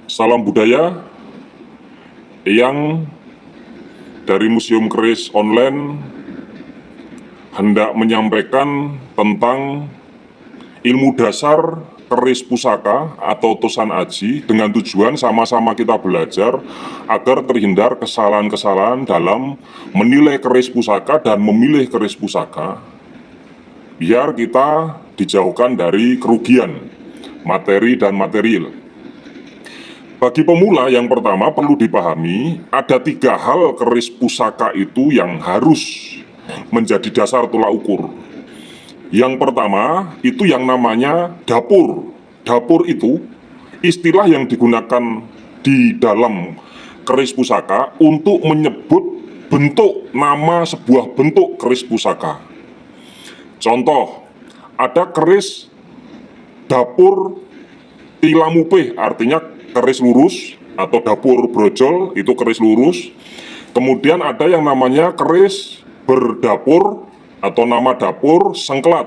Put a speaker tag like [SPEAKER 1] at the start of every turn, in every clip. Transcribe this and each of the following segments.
[SPEAKER 1] Salam budaya yang dari Museum Keris Online hendak menyampaikan tentang ilmu dasar keris pusaka atau tosan aji dengan tujuan sama-sama kita belajar agar terhindar kesalahan-kesalahan dalam menilai keris pusaka dan memilih keris pusaka, biar kita dijauhkan dari kerugian materi dan material. Bagi pemula, yang pertama perlu dipahami ada 3 hal keris pusaka itu yang harus menjadi dasar tolak ukur. Yang pertama itu yang namanya dapur. Dapur itu istilah yang digunakan di dalam keris pusaka untuk menyebut bentuk nama sebuah bentuk keris pusaka. Contoh, ada keris dapur tilamupeh, artinya keris lurus, atau dapur brojol itu keris lurus. Kemudian ada yang namanya keris berdapur atau nama dapur sengklat,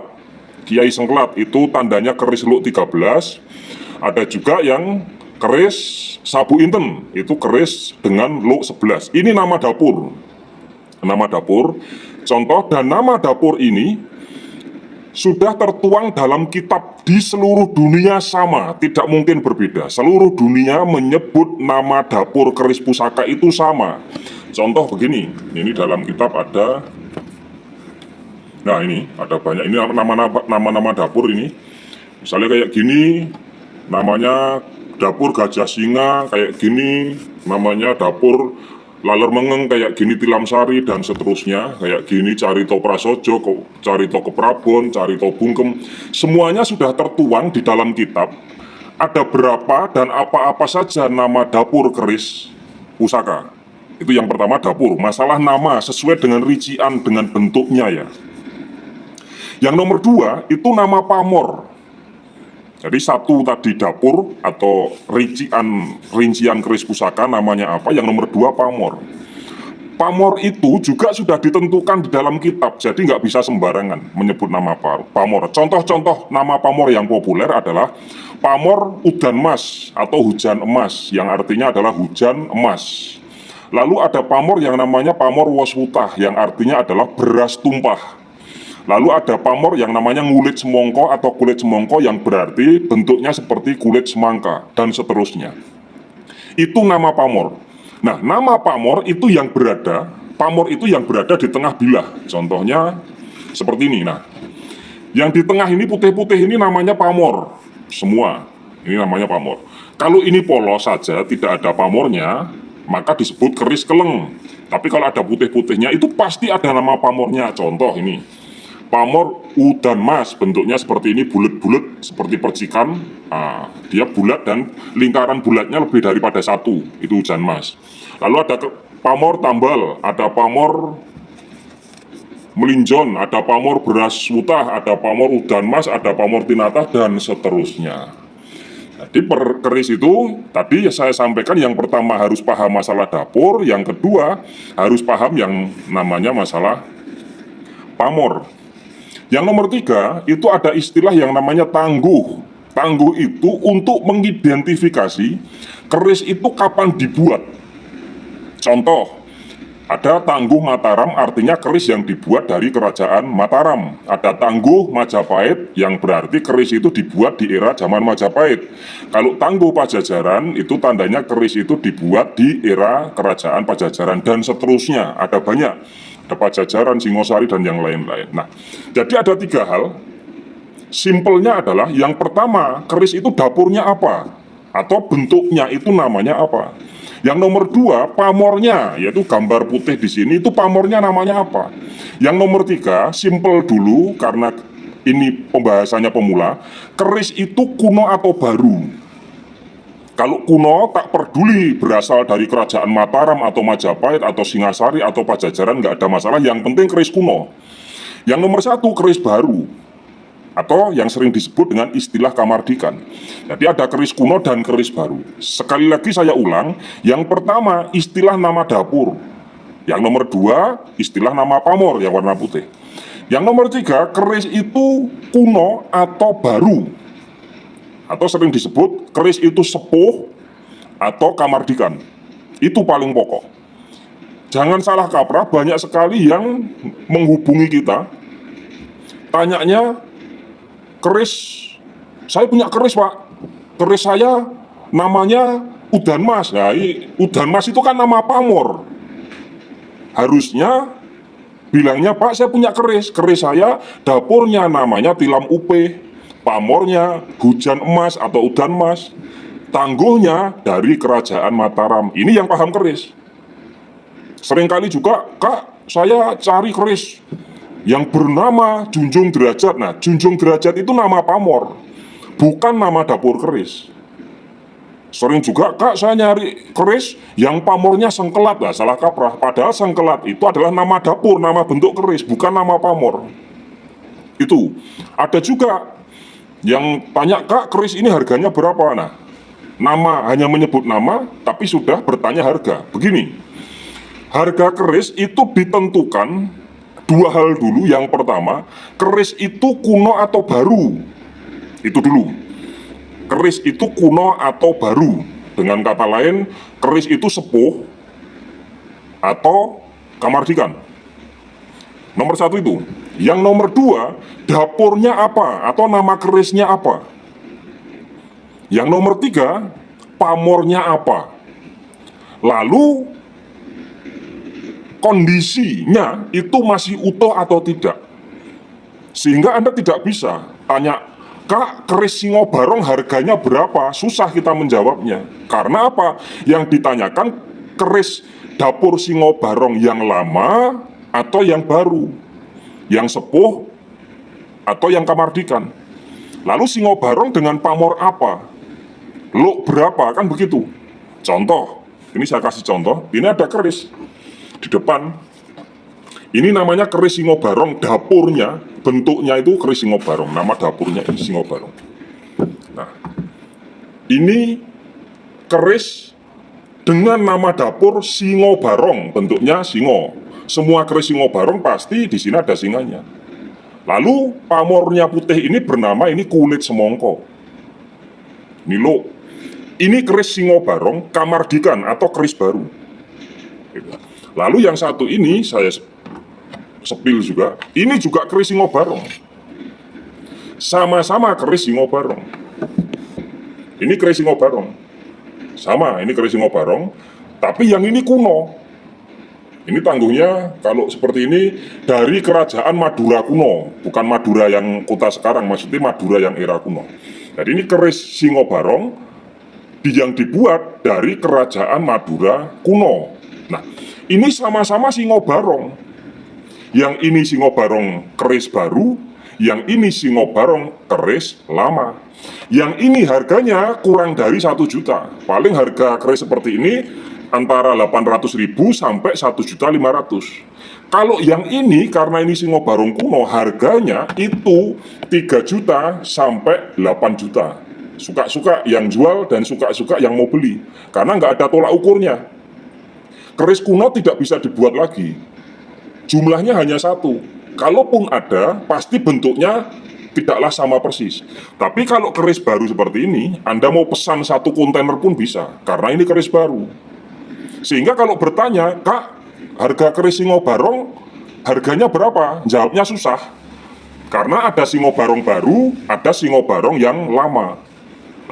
[SPEAKER 1] Kiai Sengklat, itu tandanya keris luk 13. Ada juga yang keris sabu inten, itu keris dengan luk 11. Ini nama dapur. Nama dapur. Contoh, dan nama dapur ini sudah tertuang dalam kitab di seluruh dunia sama, tidak mungkin berbeda. Seluruh dunia menyebut nama dapur keris pusaka itu sama. Contoh begini, ini dalam kitab ada, nah ini ada banyak, ini nama-nama dapur ini. Misalnya kayak gini, namanya dapur Gajah Singa, kayak gini, namanya dapur Laler Mengeng, kayak gini Tilam Sari, dan seterusnya. Kayak gini Carito Prasojo, Carito Keprabon, Carito Bungkem. Semuanya sudah tertuang di dalam kitab. Ada berapa dan apa-apa saja nama dapur keris pusaka. Itu yang pertama, dapur. Masalah nama sesuai dengan rincian, dengan bentuknya ya. Yang nomor 2 itu nama pamor. Jadi satu tadi dapur atau rincian keris pusaka namanya apa, yang nomor 2 pamor. Pamor itu juga sudah ditentukan di dalam kitab, jadi nggak bisa sembarangan menyebut nama pamor. Contoh-contoh nama pamor yang populer adalah pamor udan mas atau hujan emas, yang artinya adalah hujan emas. Lalu ada pamor yang namanya pamor waswutah, yang artinya adalah beras tumpah. Lalu ada pamor yang namanya ngulit semongko atau kulit semongko, yang berarti bentuknya seperti kulit semangka, dan seterusnya. Itu nama pamor. Nah, nama pamor itu yang berada di tengah bilah. Contohnya seperti ini. Nah, yang di tengah ini putih-putih ini namanya pamor. Semua ini namanya pamor. Kalau ini polos saja, tidak ada pamornya, maka disebut keris keleng. Tapi kalau ada putih-putihnya, itu pasti ada nama pamornya. Contoh ini, pamor udan mas, bentuknya seperti ini, bulat-bulat seperti percikan. Dia bulat dan lingkaran bulatnya lebih daripada 1, itu hujan mas. Lalu ada pamor tambal, ada pamor melinjon, ada pamor beras wutah, ada pamor udan mas, ada pamor tinatah, dan seterusnya. Jadi keris itu tadi saya sampaikan, yang pertama harus paham masalah dapur, yang kedua harus paham yang namanya masalah pamor. Yang nomor 3 itu ada istilah yang namanya tangguh. Tangguh itu untuk mengidentifikasi keris itu kapan dibuat. Contoh, ada tangguh Mataram, artinya keris yang dibuat dari kerajaan Mataram. Ada tangguh Majapahit, yang berarti keris itu dibuat di era zaman Majapahit. Kalau tangguh Pajajaran, itu tandanya keris itu dibuat di era kerajaan Pajajaran, dan seterusnya. Ada banyak. Ada Pajajaran, Singosari, dan yang lain-lain. Nah, jadi ada 3 hal. Simpelnya adalah, yang pertama, keris itu dapurnya apa, atau bentuknya itu namanya apa. Yang nomor 2, pamornya, yaitu gambar putih di sini, itu pamornya namanya apa. Yang nomor 3, simpel dulu karena ini pembahasannya pemula, keris itu kuno atau baru. Kalau kuno, tak peduli berasal dari kerajaan Mataram atau Majapahit atau Singasari atau Pajajaran, nggak ada masalah, yang penting keris kuno. Yang nomor 1, keris baru, atau yang sering disebut dengan istilah kamardikan. Jadi ada keris kuno dan keris baru. Sekali lagi saya ulang, yang pertama istilah nama dapur, yang nomor 2 istilah nama pamor yang warna putih. Yang nomor 3, keris itu kuno atau baru, atau sering disebut keris itu sepuh atau kamardikan. Itu paling pokok. Jangan salah kaprah, banyak sekali yang menghubungi kita, tanyanya, keris, saya punya keris Pak, keris saya namanya Udan Mas. Nah, Udan Mas itu kan nama pamor. Harusnya bilangnya, Pak saya punya keris, keris saya dapurnya namanya Tilam Upe, pamornya Hujan Emas atau Udan Mas, tangguhnya dari Kerajaan Mataram. Ini yang paham keris. Seringkali juga, Kak saya cari keris yang bernama Junjung Derajat. Nah, Junjung Derajat itu nama pamor, bukan nama dapur keris. Sering juga, Kak saya nyari keris yang pamornya Sengkelat. Nah, salah kaprah, padahal Sengkelat itu adalah nama dapur, nama bentuk keris, bukan nama pamor. Itu. Ada juga yang tanya, Kak keris ini harganya berapa? Nah, nama, hanya menyebut nama tapi sudah bertanya harga. Begini, harga keris itu ditentukan dua hal dulu. Yang pertama, keris itu kuno atau baru. Itu dulu. Keris itu kuno atau baru. Dengan kata lain, keris itu sepuh atau kamardikan. Nomor satu itu. Yang nomor dua, dapurnya apa atau nama kerisnya apa. Yang nomor tiga, pamornya apa. Lalu kondisinya itu masih utuh atau tidak. Sehingga Anda tidak bisa tanya, Kak keris Singobarong harganya berapa? Susah kita menjawabnya. Karena apa? Yang ditanyakan keris dapur Singobarong yang lama atau yang baru, yang sepuh atau yang kamardikan. Lalu Singobarong dengan pamor apa? Lo berapa? Kan begitu. Contoh, ini saya kasih contoh. Ini ada keris di depan. Ini namanya keris Singobarong, dapurnya, bentuknya itu keris Singobarong, nama dapurnya ini Singobarong. Nah, ini keris dengan nama dapur Singobarong, bentuknya singo. Semua keris Singobarong pasti di sini ada singanya. Lalu pamornya putih ini bernama ini kulit semongko. Ini lo, ini keris Singobarong, kamardikan atau keris baru. Lalu yang satu ini saya sepil juga. Ini juga keris Singobarong. Sama-sama keris Singobarong. Ini keris Singobarong. Sama, ini keris Singobarong. Tapi yang ini kuno. Ini tangguhnya kalau seperti ini dari Kerajaan Madura kuno. Bukan Madura yang kota sekarang, maksudnya Madura yang era kuno. Jadi ini keris Singobarong yang dibuat dari Kerajaan Madura kuno. Nah, ini sama-sama Singobarong. Yang ini Singobarong keris baru, yang ini Singobarong keris lama. Yang ini harganya kurang dari 1 juta. Paling harga keris seperti ini antara 800.000 sampai 1.500.000. Kalau yang ini, karena ini Singobarong kuno, harganya itu 3 juta sampai 8 juta. Suka-suka yang jual dan suka-suka yang mau beli. Karena nggak ada tolak ukurnya. Keris kuno tidak bisa dibuat lagi. Jumlahnya hanya satu. Kalaupun ada, pasti bentuknya tidaklah sama persis. Tapi kalau keris baru seperti ini, Anda mau pesan 1 kontainer pun bisa. Karena ini keris baru. Sehingga kalau bertanya, Kak, harga keris Singobarong harganya berapa? Jawabnya susah. Karena ada Singobarong baru, ada Singobarong yang lama.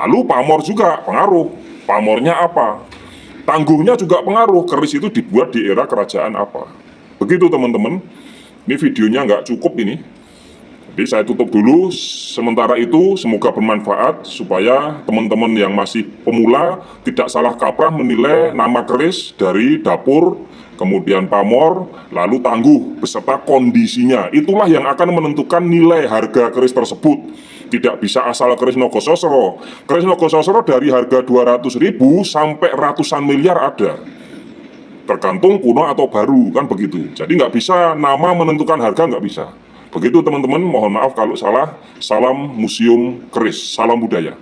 [SPEAKER 1] Lalu pamor juga pengaruh. Pamornya apa? Tangguhnya juga pengaruh, keris itu dibuat di era kerajaan apa. Begitu teman-teman. Ini videonya nggak cukup ini. Jadi saya tutup dulu. Sementara itu semoga bermanfaat supaya teman-teman yang masih pemula tidak salah kaprah menilai nama keris dari dapur, kemudian pamor, lalu tangguh beserta kondisinya. Itulah yang akan menentukan nilai harga keris tersebut. Tidak bisa asal keris Nogososro. Keris Nogososro dari harga 200.000 sampai ratusan miliar ada. Tergantung kuno atau baru, kan begitu. Jadi nggak bisa nama menentukan harga, nggak bisa. Begitu teman-teman, mohon maaf kalau salah. Salam Museum Keris, salam budaya.